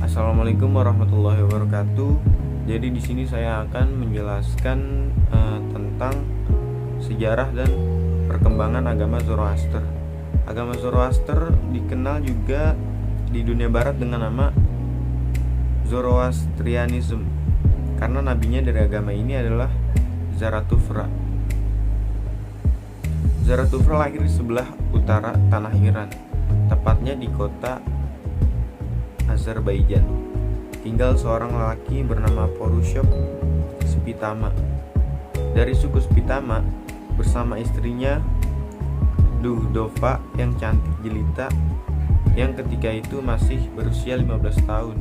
Assalamualaikum warahmatullahi wabarakatuh. Jadi di sini saya akan menjelaskan tentang sejarah dan perkembangan agama Zoroaster. Agama Zoroaster dikenal juga di dunia barat dengan nama Zoroastrianism karena nabinya dari agama ini adalah Zarathustra. Zarathustra lahir di sebelah utara tanah Iran, tepatnya di kota Azerbaijan. Tinggal seorang lelaki bernama Porushov Spitama dari suku Spitama bersama istrinya Duhdova yang cantik jelita yang ketika itu masih berusia 15 tahun.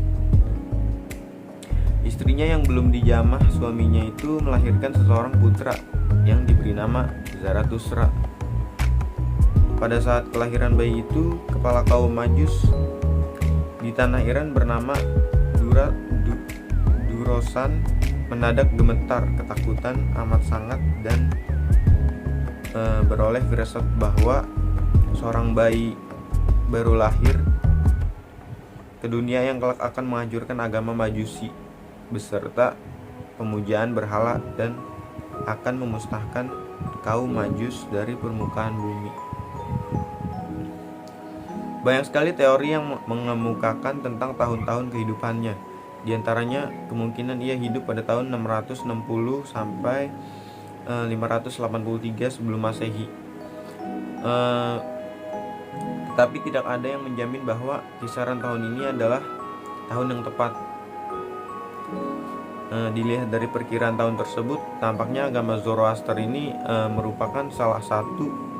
Istrinya yang belum dijamah suaminya itu melahirkan seseorang putra yang diberi nama Zarathustra. Pada saat kelahiran bayi itu, kepala kaum Majus di tanah Iran bernama Durosan mendadak gemetar ketakutan amat sangat dan beroleh firasat bahwa seorang bayi baru lahir ke dunia yang kelak akan menghancurkan agama Majusi beserta pemujaan berhala dan akan memusnahkan kaum Majus dari permukaan bumi. Banyak sekali teori yang mengemukakan tentang tahun-tahun kehidupannya. Di antaranya kemungkinan ia hidup pada tahun 660 sampai 583 sebelum Masehi. Tapi tidak ada yang menjamin bahwa kisaran tahun ini adalah tahun yang tepat. Dilihat dari perkiraan tahun tersebut, tampaknya agama Zoroaster ini merupakan salah satu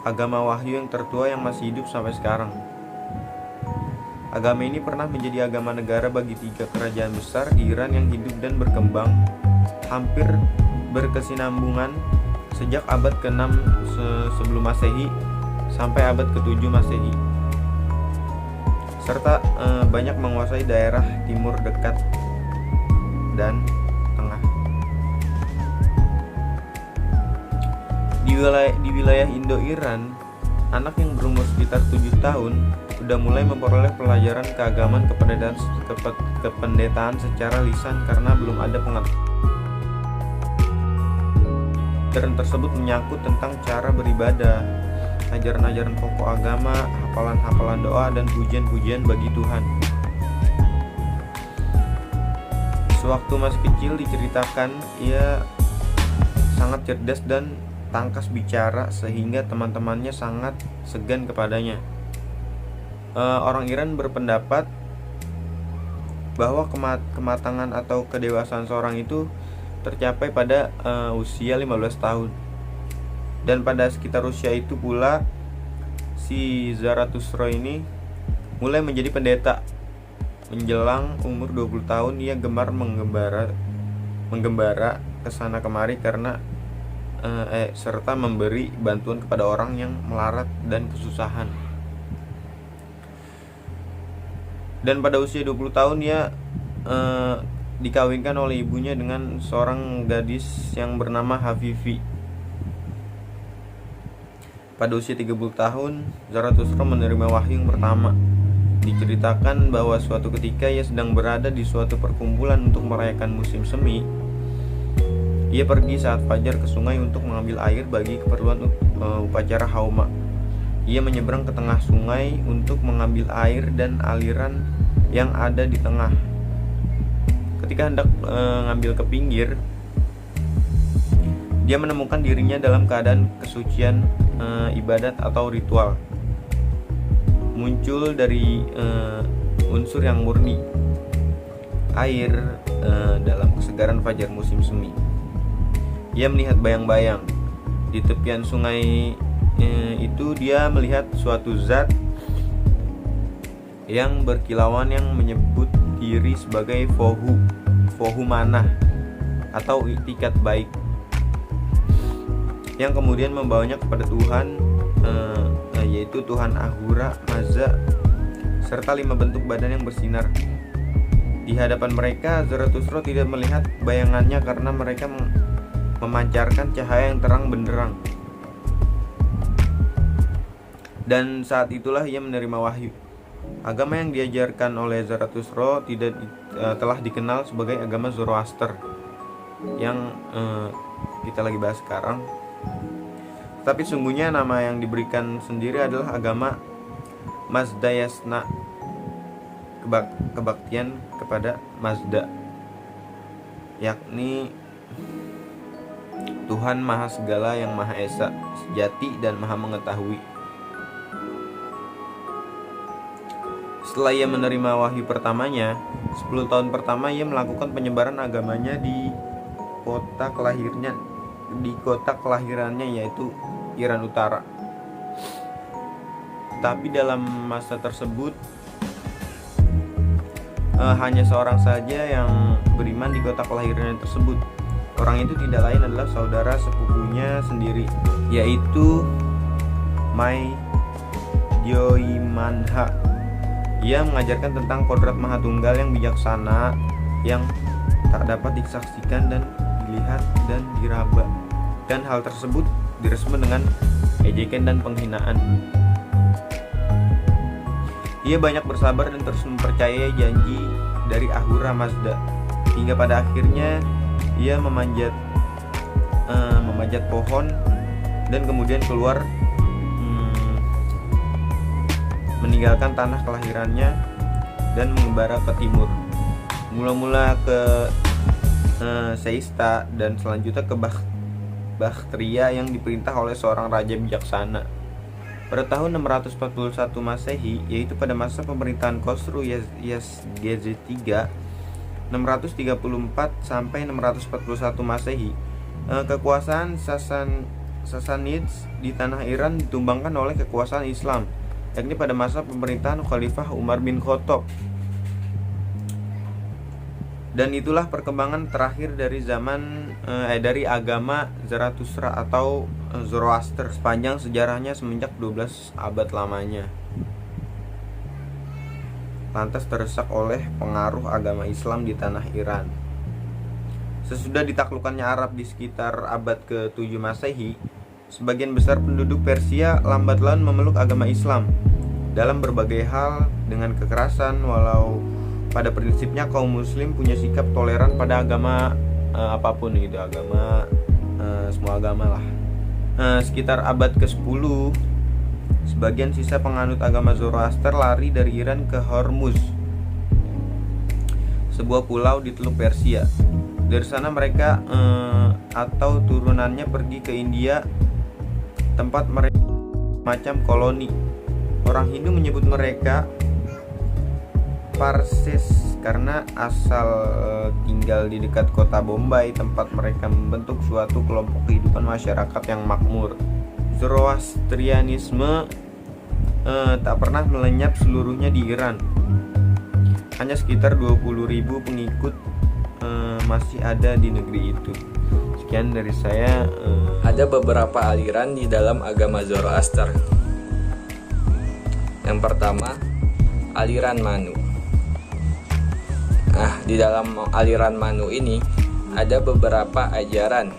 agama wahyu yang tertua yang masih hidup sampai sekarang. Agama ini pernah menjadi agama negara bagi 3 kerajaan besar di Iran yang hidup dan berkembang hampir berkesinambungan sejak abad ke-6 sebelum Masehi sampai abad ke-7 Masehi. Serta banyak menguasai daerah timur dekat dan tengah. Di wilayah Indo-Iran, anak yang berumur sekitar 7 tahun sudah mulai memperoleh pelajaran keagamaan kependetaan secara lisan karena belum ada pengetahuan tersebut menyangkut tentang cara beribadah, ajaran-ajaran pokok agama, hafalan-hafalan doa, dan pujian-pujian bagi Tuhan. Sewaktu masih kecil diceritakan ia sangat cerdas dan tangkas bicara sehingga teman-temannya sangat segan kepadanya. Orang Iran berpendapat bahwa kematangan atau kedewasaan seorang itu tercapai pada usia 15 tahun. Dan pada sekitar usia itu pula si Zarathustra ini mulai menjadi pendeta. Menjelang umur 20 tahun ia gemar menggembara kesana kemari karena serta memberi bantuan kepada orang yang melarat dan kesusahan. Dan pada usia 20 tahun ia dikawinkan oleh ibunya dengan seorang gadis yang bernama Hafifi. Pada usia 30 tahun Zarathustra menerima wahyu yang pertama. Diceritakan bahwa suatu ketika ia sedang berada di suatu perkumpulan untuk merayakan musim semi. Ia pergi saat fajar ke sungai untuk mengambil air bagi keperluan upacara hauma. Ia menyeberang ke tengah sungai untuk mengambil air dan aliran yang ada di tengah. Ketika hendak mengambil ke pinggir, dia menemukan dirinya dalam keadaan kesucian ibadat atau ritual. Muncul dari unsur yang murni, air dalam kesegaran fajar musim semi. Ia melihat bayang-bayang. Di tepian sungai itu dia melihat suatu zat yang berkilauan yang menyebut diri sebagai Fohu Manah atau itikat baik, yang kemudian membawanya kepada Tuhan, yaitu Tuhan Ahura Mazda serta 5 bentuk badan yang bersinar. Di hadapan mereka Zarathustra tidak melihat bayangannya karena mereka memancarkan cahaya yang terang benderang. Dan saat itulah ia menerima wahyu. Agama yang diajarkan oleh Zarathustra telah dikenal sebagai agama Zoroaster yang kita lagi bahas sekarang. Tapi sungguhnya nama yang diberikan sendiri adalah agama Mazdayasna, kebaktian kepada Mazda, yakni Tuhan Maha Segala yang Maha Esa, sejati dan Maha Mengetahui. Setelah ia menerima wahyu pertamanya, 10 tahun pertama ia melakukan penyebaran agamanya di kota kelahirannya yaitu Iran Utara. Tapi dalam masa tersebut hanya seorang saja yang beriman di kota kelahirannya tersebut. Orang itu tidak lain adalah saudara sepupunya sendiri, yaitu Mai Dyoimanha. Ia mengajarkan tentang kodrat Maha Tunggal yang bijaksana, yang tak dapat disaksikan dan dilihat dan diraba. Dan hal tersebut direspon dengan ejekan dan penghinaan. Ia banyak bersabar dan terus mempercayai janji dari Ahura Mazda, hingga pada akhirnya ia memanjat pohon dan kemudian keluar, meninggalkan tanah kelahirannya dan mengembara ke timur, mula-mula ke Seista dan selanjutnya ke Baktria yang diperintah oleh seorang raja bijaksana. Pada tahun 641 Masehi, yaitu pada masa pemerintahan Khosrow Yazid III 634 sampai 641 Masehi, kekuasaan Sassanids di tanah Iran ditumbangkan oleh kekuasaan Islam, yakni pada masa pemerintahan Khalifah Umar bin Khattab. Dan itulah perkembangan terakhir dari dari agama Zarathustra atau Zoroaster sepanjang sejarahnya semenjak 12 abad lamanya. Lantas terdesak oleh pengaruh agama Islam di tanah Iran. Sesudah ditaklukkannya Arab di sekitar abad ke-7 Masehi, sebagian besar penduduk Persia lambat laun memeluk agama Islam dalam berbagai hal dengan kekerasan, walau pada prinsipnya kaum muslim punya sikap toleran pada agama apapun gitu, semua agama lah. Sekitar abad ke-10, sebagian sisa penganut agama Zoroaster lari dari Iran ke Hormuz, sebuah pulau di Teluk Persia. Dari sana mereka atau turunannya pergi ke India, tempat mereka macam koloni. Orang Hindu menyebut mereka Parses karena asal tinggal di dekat kota Bombay, tempat mereka membentuk suatu kelompok kehidupan masyarakat yang makmur. Zoroastrianisme tak pernah melenyap seluruhnya di Iran. Hanya sekitar 20.000 pengikut masih ada di negeri itu. Sekian dari saya. Ada beberapa aliran di dalam agama Zoroaster. Yang pertama, aliran Manu. Di dalam aliran Manu ini ada beberapa ajaran.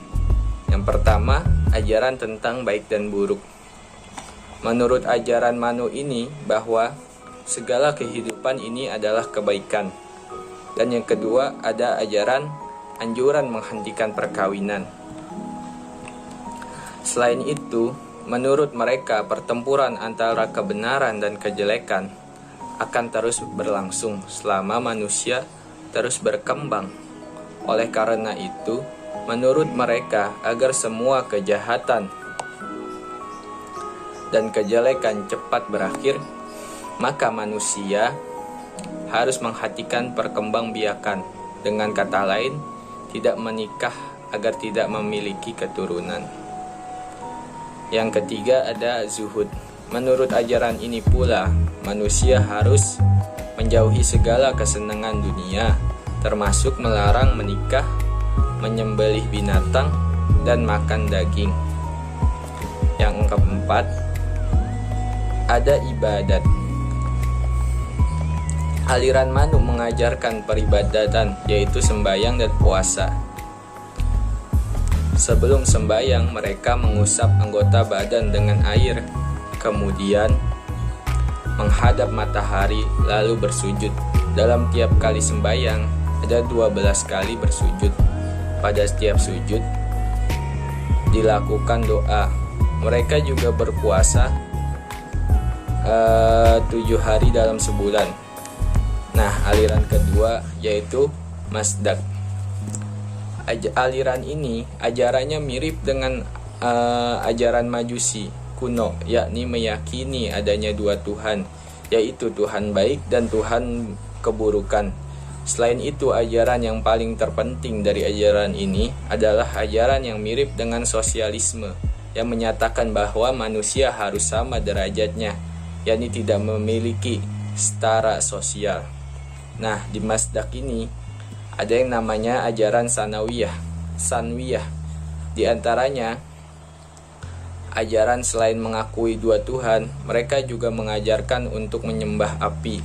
Yang pertama, ajaran tentang baik dan buruk. Menurut ajaran Manu ini bahwa segala kehidupan ini adalah kebaikan. Dan yang kedua, ada ajaran anjuran menghentikan perkawinan. Selain itu, menurut mereka pertempuran antara kebenaran dan kejelekan akan terus berlangsung selama manusia terus berkembang. Oleh karena itu, menurut mereka agar semua kejahatan dan kejelekan cepat berakhir, maka manusia harus menghentikan perkembangbiakan. Dengan kata lain, tidak menikah agar tidak memiliki keturunan. Yang ketiga ada zuhud. Menurut ajaran ini pula, manusia harus menjauhi segala kesenangan dunia, termasuk melarang menikah, menyembelih binatang, dan makan daging. Yang keempat, ada ibadat. Aliran Manu mengajarkan peribadatan, yaitu sembahyang dan puasa. Sebelum sembahyang, mereka mengusap anggota badan dengan air. Kemudian, menghadap matahari lalu bersujud. Dalam tiap kali sembahyang ada 12 kali bersujud. Pada setiap sujud dilakukan doa. Mereka juga berpuasa 7 hari dalam sebulan. Nah, aliran kedua yaitu Mazdak. Aliran ini ajarannya mirip dengan ajaran Majusi kuno, yakni meyakini adanya 2 Tuhan, yaitu Tuhan baik dan Tuhan keburukan. Selain itu, ajaran yang paling terpenting dari ajaran ini adalah ajaran yang mirip dengan sosialisme, yang menyatakan bahwa manusia harus sama derajatnya, yakni tidak memiliki setara sosial. Nah, di Mazdak ini ada yang namanya ajaran Sanwiyah. Di antaranya, ajaran selain mengakui 2 Tuhan, mereka juga mengajarkan untuk menyembah api.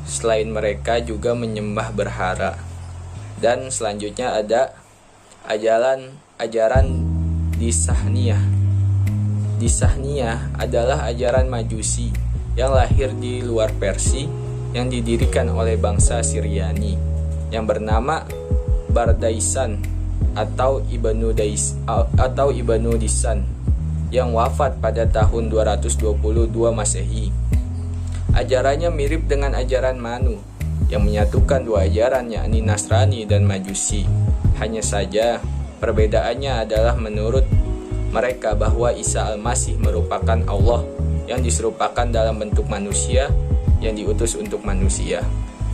Selain mereka juga menyembah berhala. Dan selanjutnya ada ajaran Disahniyah. Disahniyah adalah ajaran Majusi yang lahir di luar Persia, yang didirikan oleh bangsa Syriani yang bernama Bardaisan atau Ibnu Disan yang wafat pada tahun 222 Masehi. Ajarannya mirip dengan ajaran Manu yang menyatukan 2 ajaran, yakni Nasrani dan Majusi. Hanya saja perbedaannya adalah menurut mereka bahwa Isa Al-Masih merupakan Allah yang diserupakan dalam bentuk manusia yang diutus untuk manusia.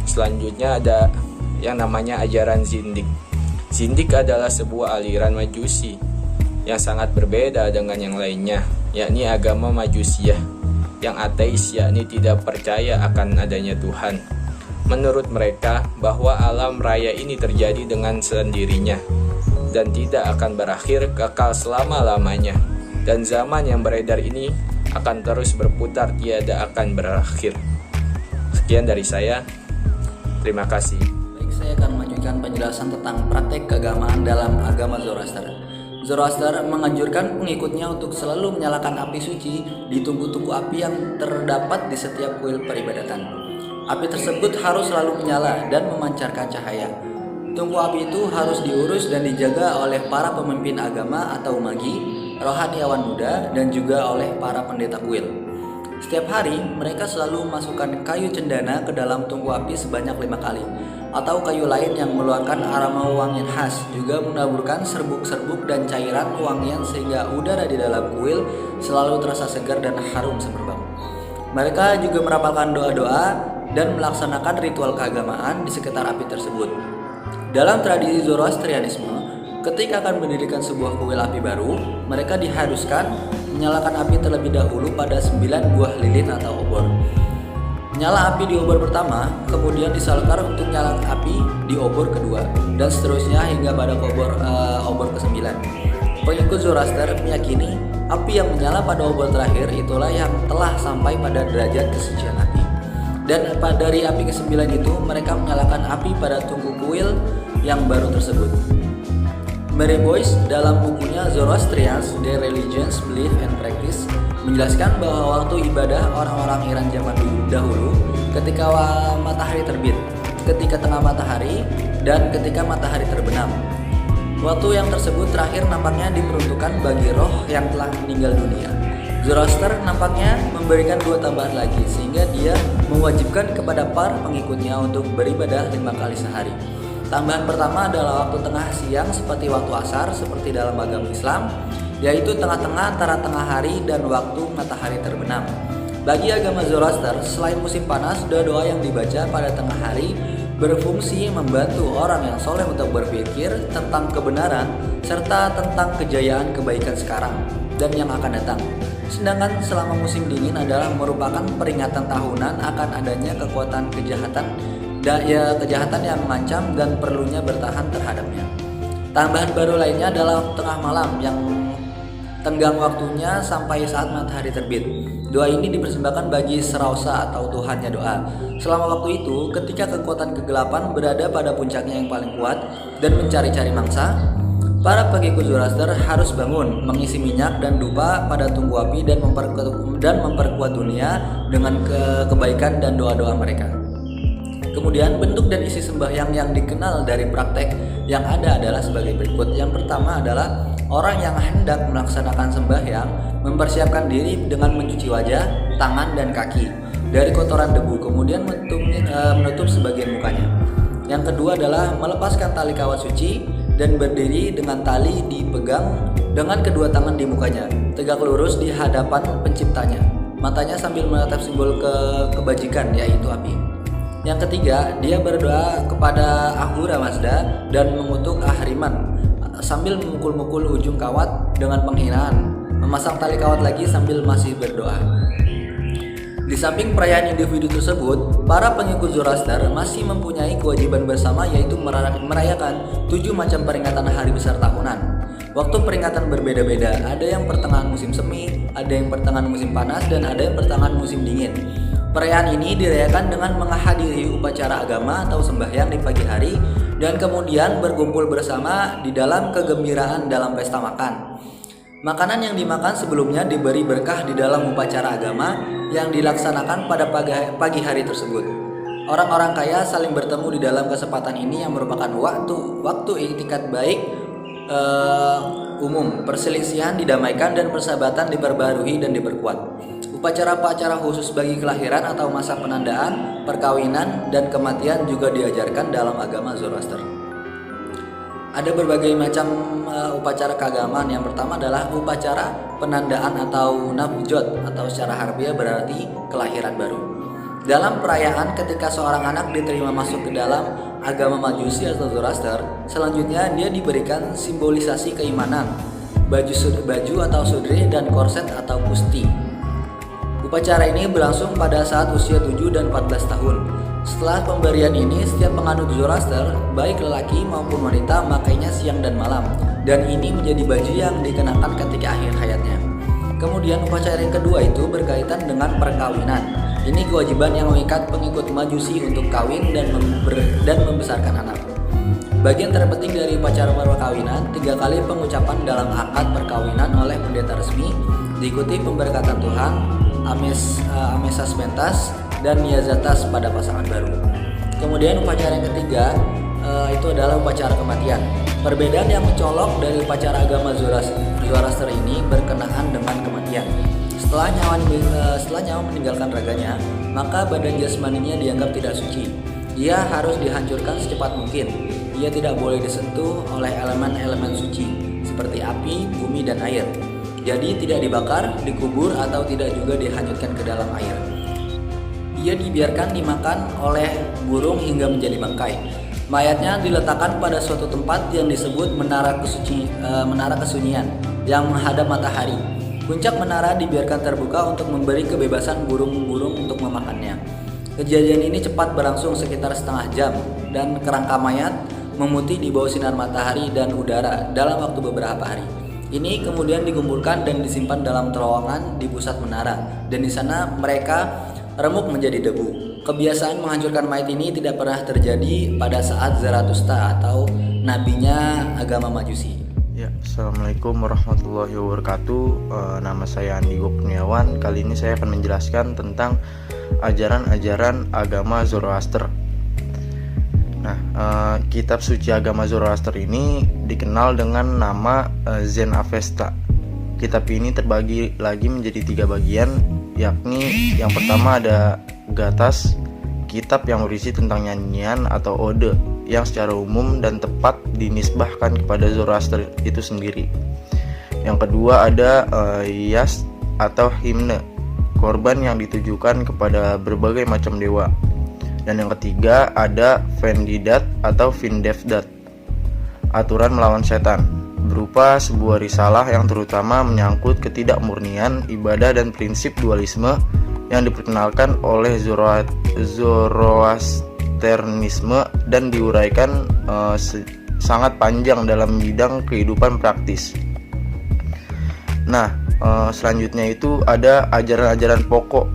Selanjutnya ada yang namanya ajaran Zindik. Zindik adalah sebuah aliran Majusi yang sangat berbeda dengan yang lainnya, yakni agama Majusiyah yang ateis, yakni tidak percaya akan adanya Tuhan. Menurut mereka bahwa alam raya ini terjadi dengan sendirinya dan tidak akan berakhir, kekal selama-lamanya, dan zaman yang beredar ini akan terus berputar, tiada akan berakhir. Sekian dari saya, terima kasih. Baik, saya akan mengajukan penjelasan tentang praktek keagamaan dalam agama Zoroaster. Zoroaster menganjurkan pengikutnya untuk selalu menyalakan api suci di tungku-tungku api yang terdapat di setiap kuil peribadatan. Api tersebut harus selalu menyala dan memancarkan cahaya. Tungku api itu harus diurus dan dijaga oleh para pemimpin agama atau magi, rohaniawan muda, dan juga oleh para pendeta kuil. Setiap hari, mereka selalu memasukkan kayu cendana ke dalam tungku api sebanyak 5 kali, atau kayu lain yang mengeluarkan aroma wangian khas, juga menaburkan serbuk-serbuk dan cairan wangian sehingga udara di dalam kuil selalu terasa segar dan harum semerbak. Mereka juga merapalkan doa-doa dan melaksanakan ritual keagamaan di sekitar api tersebut. Dalam tradisi Zoroastrianisme, ketika akan mendirikan sebuah kuil api baru, mereka diharuskan menyalakan api terlebih dahulu pada 9 buah lilin atau obor. Nyala api di obor pertama, kemudian disalurkan untuk nyala api di obor kedua, dan seterusnya hingga pada obor ke-9. Pengikut Zoroaster meyakini api yang menyala pada obor terakhir itulah yang telah sampai pada derajat kesucian hati. Dan dari api ke-9 itu, mereka menyalakan api pada tungku kuil yang baru tersebut. Mary Boyce dalam bukunya Zoroastrians, Their Religions, Belief and Practice menjelaskan bahwa waktu ibadah orang-orang Iran zaman dahulu ketika matahari terbit, ketika tengah matahari, dan ketika matahari terbenam. Waktu yang tersebut terakhir nampaknya diperuntukkan bagi roh yang telah meninggal dunia. Zoroaster nampaknya memberikan 2 tambahan lagi, sehingga dia mewajibkan kepada para pengikutnya untuk beribadah 5 kali sehari. Tambahan pertama adalah waktu tengah siang seperti waktu asar seperti dalam agama Islam, yaitu tengah-tengah antara tengah hari dan waktu matahari terbenam. Bagi agama Zoroaster, selain musim panas, doa-doa yang dibaca pada tengah hari berfungsi membantu orang yang soleh untuk berpikir tentang kebenaran serta tentang kejayaan kebaikan sekarang dan yang akan datang. Sedangkan selama musim dingin adalah merupakan peringatan tahunan akan adanya kekuatan kejahatan yang mengancam dan perlunya bertahan terhadapnya. Tambahan baru lainnya adalah tengah malam yang tenggang waktunya sampai saat matahari terbit. Doa ini dipersembahkan bagi Serausa atau Tuhannya doa. Selama waktu itu, ketika kekuatan kegelapan berada pada puncaknya yang paling kuat dan mencari-cari mangsa, Para pengikut Zoroaster harus bangun, mengisi minyak dan dupa pada tungku api dan memperkuat dunia dengan kebaikan dan doa-doa mereka. Kemudian bentuk dan isi sembahyang yang dikenal dari praktek yang ada adalah sebagai berikut. Yang pertama adalah orang yang hendak melaksanakan sembahyang mempersiapkan diri dengan mencuci wajah, tangan, dan kaki dari kotoran debu, kemudian menutup sebagian mukanya. Yang kedua adalah melepaskan tali kawat suci dan berdiri dengan tali dipegang dengan kedua tangan di mukanya, tegak lurus di hadapan penciptanya, matanya sambil menatap simbol kebajikan yaitu api. Yang ketiga, dia berdoa kepada Ahura Mazda dan mengutuk Ahriman sambil memukul-mukul ujung kawat dengan penghinaan, memasang tali kawat lagi sambil masih berdoa. Di samping perayaan individu tersebut, para pengikut Zoroaster masih mempunyai kewajiban bersama yaitu merayakan 7 macam peringatan hari besar tahunan. Waktu peringatan berbeda-beda, ada yang pertengahan musim semi, ada yang pertengahan musim panas, dan ada yang pertengahan musim dingin. Perayaan ini dirayakan dengan menghadiri upacara agama atau sembahyang di pagi hari dan kemudian berkumpul bersama di dalam kegembiraan dalam pesta makan. Makanan yang dimakan sebelumnya diberi berkah di dalam upacara agama yang dilaksanakan pada pagi hari tersebut. Orang-orang kaya saling bertemu di dalam kesempatan ini yang merupakan waktu iktikat baik umum. Perselisihan didamaikan dan persahabatan diperbarui dan diperkuat. Upacara-upacara khusus bagi kelahiran atau masa penandaan, perkawinan, dan kematian juga diajarkan dalam agama Zoroaster. Ada berbagai macam upacara keagamaan. Yang pertama adalah upacara penandaan atau nabjot, atau secara harfiah berarti kelahiran baru. Dalam perayaan ketika seorang anak diterima masuk ke dalam agama Majusi atau Zoroaster, selanjutnya dia diberikan simbolisasi keimanan, baju atau sudri, dan korset atau pusti. Upacara ini berlangsung pada saat usia 7 dan 14 tahun. Setelah pemberian ini, setiap penganut Zoroaster, baik lelaki maupun wanita, makainya siang dan malam, dan ini menjadi baju yang dikenakan ketika akhir hayatnya. Kemudian upacara yang kedua itu berkaitan dengan perkawinan. Ini kewajiban yang mengikat pengikut Majusi untuk kawin dan membesarkan anak. Bagian terpenting dari upacara perkawinan, 3 kali pengucapan dalam akad perkawinan oleh pendeta resmi, diikuti pemberkatan Tuhan, amesas pentas, dan niazatas pada pasangan baru. Kemudian upacara yang ketiga itu adalah upacara kematian. Perbedaan yang mencolok dari upacara agama Zoroaster ini berkenaan dengan kematian. Setelah nyawa meninggalkan raganya, maka badan jasmaninya dianggap tidak suci. Ia harus dihancurkan secepat mungkin. Ia tidak boleh disentuh oleh elemen-elemen suci seperti api, bumi, dan air. Jadi tidak dibakar, dikubur, atau tidak juga dihanyutkan ke dalam air. Ia dibiarkan dimakan oleh burung hingga menjadi bangkai. Mayatnya diletakkan pada suatu tempat yang disebut menara kesunyian yang menghadap matahari. Puncak menara dibiarkan terbuka untuk memberi kebebasan burung-burung untuk memakannya. Kejadian ini cepat berlangsung sekitar setengah jam dan kerangka mayat memutih di bawah sinar matahari dan udara dalam waktu beberapa hari. Ini kemudian dikumpulkan dan disimpan dalam terowongan di pusat menara, dan di sana mereka remuk menjadi debu. Kebiasaan menghancurkan mayat ini tidak pernah terjadi pada saat Zarathustra atau nabinya agama Majusi. Ya, Assalamualaikum warahmatullahi wabarakatuh. Nama saya Andi Kurniawan. Kali ini saya akan menjelaskan tentang ajaran-ajaran agama Zoroaster. Nah, kitab suci agama Zoroaster ini dikenal dengan nama Zen Avesta. Kitab ini terbagi lagi menjadi 3 bagian, yakni yang pertama ada Gathas, kitab yang berisi tentang nyanyian atau ode yang secara umum dan tepat dinisbahkan kepada Zoroaster itu sendiri. Yang kedua ada Yas atau himne, korban yang ditujukan kepada berbagai macam dewa. Dan yang ketiga ada Vendidat atau Vindevdat, aturan melawan setan, berupa sebuah risalah yang terutama menyangkut ketidakmurnian ibadah dan prinsip dualisme yang diperkenalkan oleh Zoroasternisme dan diuraikan sangat panjang dalam bidang kehidupan praktis. Nah, selanjutnya itu ada ajaran-ajaran pokok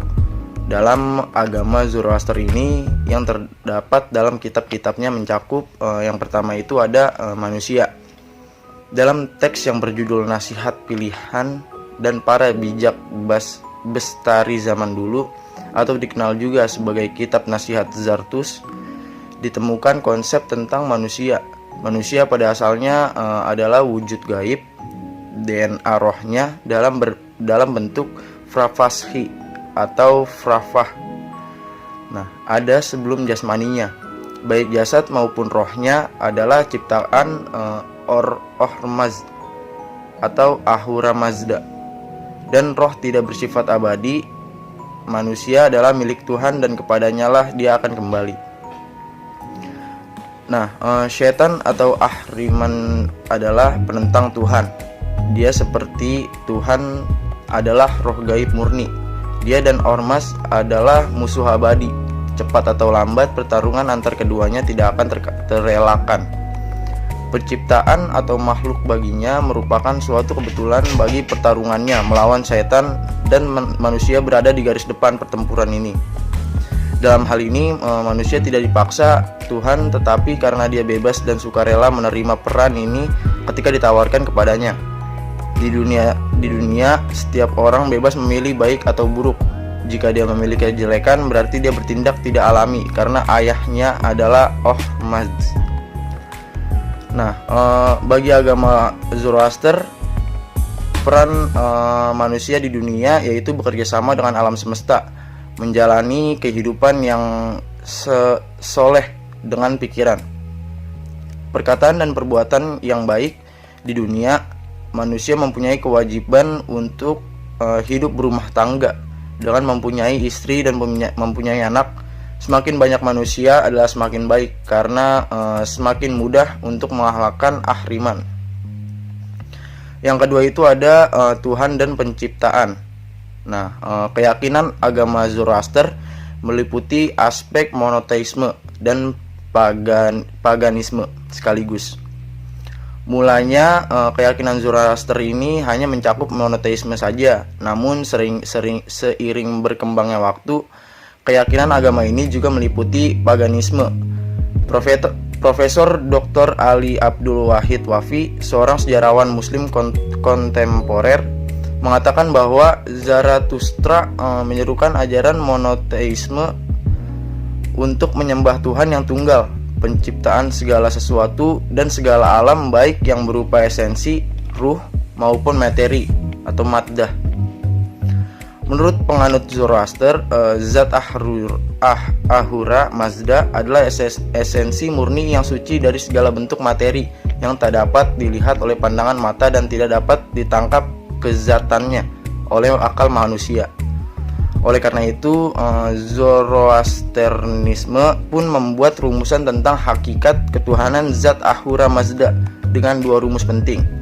dalam agama Zoroaster ini yang terdapat dalam kitab-kitabnya mencakup yang pertama itu ada manusia. Dalam teks yang berjudul Nasihat Pilihan dan Para Bijak Bestari Zaman Dulu, atau dikenal juga sebagai Kitab Nasihat Zartus, ditemukan konsep tentang manusia. Manusia pada asalnya adalah wujud gaib, DNA rohnya dalam bentuk frafashi atau frafah. Nah, ada sebelum jasmaninya. Baik jasad maupun rohnya adalah ciptaan Ormazd atau Ahura Mazda. Dan roh tidak bersifat abadi. Manusia adalah milik Tuhan dan kepadanya lah dia akan kembali. Nah, syaitan atau Ahriman adalah penentang Tuhan. Dia seperti Tuhan adalah roh gaib murni. Dia dan Ormas adalah musuh abadi. Cepat atau lambat pertarungan antar keduanya tidak akan terelakkan. Penciptaan atau makhluk baginya merupakan suatu kebetulan bagi pertarungannya melawan syaitan, dan manusia berada di garis depan pertempuran ini. Dalam hal ini manusia tidak dipaksa Tuhan, tetapi karena dia bebas dan sukarela menerima peran ini ketika ditawarkan kepadanya. Di dunia setiap orang bebas memilih baik atau buruk. Jika dia memiliki kejelekan, berarti dia bertindak tidak alami karena ayahnya adalah Ormazd. Nah, bagi agama Zoroaster, peran manusia di dunia yaitu bekerja sama dengan alam semesta, menjalani kehidupan yang soleh dengan pikiran, perkataan dan perbuatan yang baik. Di dunia, manusia mempunyai kewajiban untuk hidup berumah tangga dengan mempunyai istri dan mempunyai anak. Semakin banyak manusia adalah semakin baik karena semakin mudah untuk mengalahkan Ahriman. Yang kedua itu ada Tuhan dan penciptaan. Nah, keyakinan agama Zoroaster meliputi aspek monoteisme dan paganisme sekaligus. Mulanya keyakinan Zoroaster ini hanya mencakup monoteisme saja, namun seiring berkembangnya waktu, keyakinan agama ini juga meliputi paganisme. Profesor Dr. Ali Abdul Wahid Wafi, seorang sejarawan muslim kontemporer, mengatakan bahwa Zarathustra menyerukan ajaran monoteisme untuk menyembah Tuhan yang tunggal, penciptaan segala sesuatu dan segala alam, baik yang berupa esensi, ruh maupun materi atau maddah. Menurut penganut Zoroaster, zat Ahura Mazda adalah esensi murni yang suci dari segala bentuk materi yang tak dapat dilihat oleh pandangan mata dan tidak dapat ditangkap kezatannya oleh akal manusia. Oleh karena itu, Zoroasternisme pun membuat rumusan tentang hakikat ketuhanan zat Ahura Mazda dengan dua rumus penting.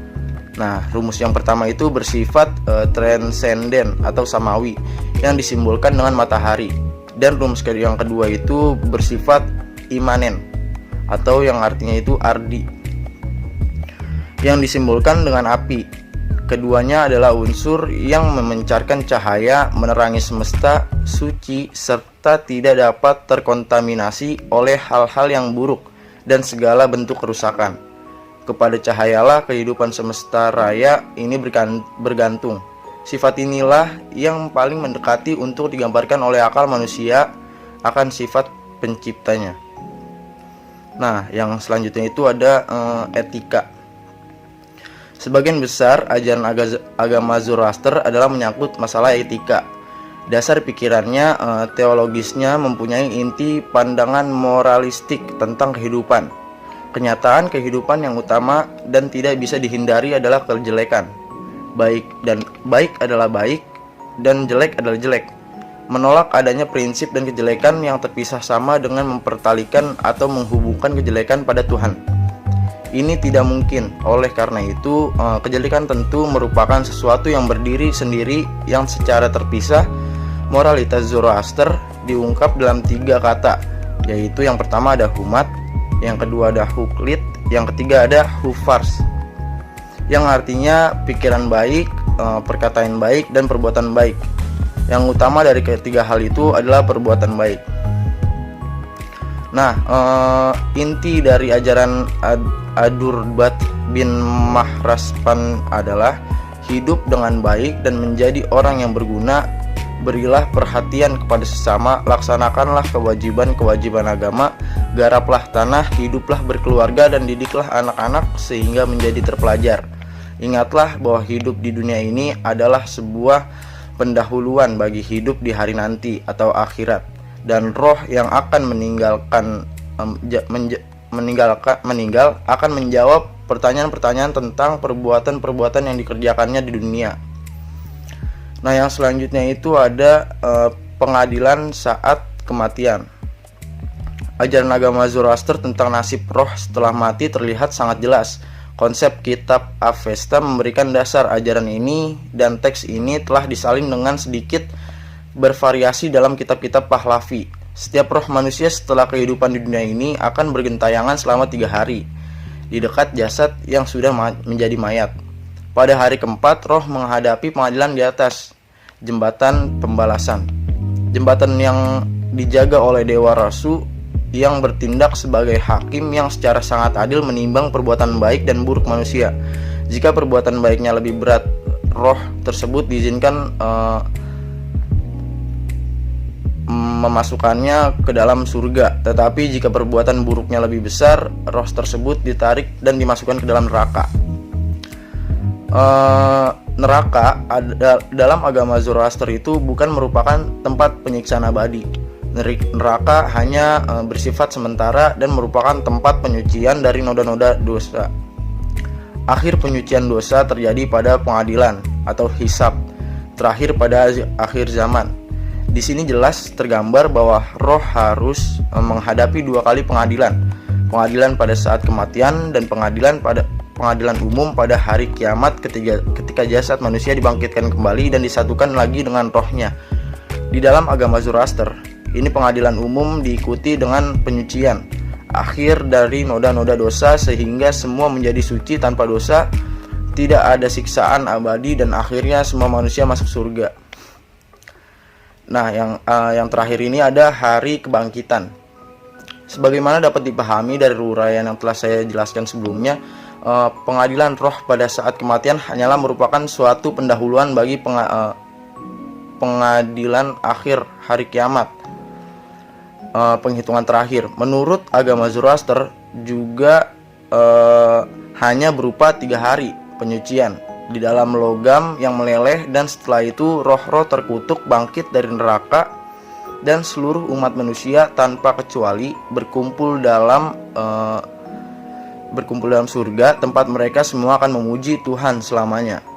Nah, rumus yang pertama itu bersifat transenden atau samawi yang disimbolkan dengan matahari, dan rumus yang kedua itu bersifat imanen atau yang artinya itu ardi yang disimbolkan dengan api. Keduanya adalah unsur yang memancarkan cahaya, menerangi semesta suci, serta tidak dapat terkontaminasi oleh hal-hal yang buruk dan segala bentuk kerusakan. Kepada cahayalah kehidupan semesta raya ini bergantung. Sifat inilah yang paling mendekati untuk digambarkan oleh akal manusia akan sifat penciptanya. Nah, yang selanjutnya itu ada etika. Sebagian besar ajaran agama Zoroaster adalah menyangkut masalah etika. Dasar pikirannya, teologisnya mempunyai inti pandangan moralistik tentang kehidupan. Kenyataan kehidupan yang utama dan tidak bisa dihindari adalah kejelekan. Baik adalah baik dan jelek adalah jelek. Menolak adanya prinsip dan kejelekan yang terpisah sama dengan mempertalikan atau menghubungkan kejelekan pada Tuhan. Ini tidak mungkin. Oleh karena itu, kejelekan tentu merupakan sesuatu yang berdiri sendiri yang secara terpisah. Moralitas Zoroaster diungkap dalam 3 kata, yaitu yang pertama ada humat, yang kedua ada huklit, yang ketiga ada hufars, yang artinya pikiran baik, perkataan baik, dan perbuatan baik. Yang utama dari ketiga hal itu adalah perbuatan baik. Nah, inti dari ajaran Adurbat bin Mahraspan adalah hidup dengan baik dan menjadi orang yang berguna. Berilah perhatian kepada sesama, laksanakanlah kewajiban-kewajiban agama, garaplah tanah, hiduplah berkeluarga, dan didiklah anak-anak sehingga menjadi terpelajar. Ingatlah bahwa hidup di dunia ini adalah sebuah pendahuluan bagi hidup di hari nanti atau akhirat, dan roh yang akan meninggal akan menjawab pertanyaan-pertanyaan tentang perbuatan-perbuatan yang dikerjakannya di dunia. Nah, yang selanjutnya itu ada pengadilan saat kematian. Ajaran agama Zoroaster tentang nasib roh setelah mati terlihat sangat jelas. Konsep kitab Avesta memberikan dasar ajaran ini, dan teks ini telah disalin dengan sedikit bervariasi dalam kitab-kitab Pahlavi. Setiap roh manusia setelah kehidupan di dunia ini akan bergentayangan selama 3 hari di dekat jasad yang sudah menjadi mayat. Pada hari keempat, roh menghadapi pengadilan di atas jembatan pembalasan, jembatan yang dijaga oleh Dewa Rasu yang bertindak sebagai hakim yang secara sangat adil menimbang perbuatan baik dan buruk manusia. Jika perbuatan baiknya lebih berat, roh tersebut diizinkan memasukkannya ke dalam surga. Tetapi jika perbuatan buruknya lebih besar, roh tersebut ditarik dan dimasukkan ke dalam neraka. Neraka dalam agama Zoroaster itu bukan merupakan tempat penyiksaan abadi. Neraka hanya bersifat sementara dan merupakan tempat penyucian dari noda-noda dosa. Akhir penyucian dosa terjadi pada pengadilan atau hisab terakhir pada akhir zaman. Di sini jelas tergambar bahwa roh harus menghadapi 2 kali pengadilan. Pengadilan pada saat kematian dan pengadilan umum pada hari kiamat ketika jasad manusia dibangkitkan kembali dan disatukan lagi dengan rohnya. Di dalam agama Zoroaster, ini pengadilan umum diikuti dengan penyucian akhir dari noda-noda dosa sehingga semua menjadi suci tanpa dosa, tidak ada siksaan abadi, dan akhirnya semua manusia masuk surga. Nah, yang terakhir ini ada hari kebangkitan. Sebagaimana dapat dipahami dari uraian yang telah saya jelaskan sebelumnya, pengadilan roh pada saat kematian hanyalah merupakan suatu pendahuluan bagi pengadilan akhir hari kiamat, penghitungan terakhir. Menurut agama Zoroaster juga hanya berupa 3 hari penyucian di dalam logam yang meleleh, dan setelah itu roh-roh terkutuk bangkit dari neraka, dan seluruh umat manusia tanpa kecuali berkumpul dalam surga, tempat mereka semua akan memuji Tuhan selamanya.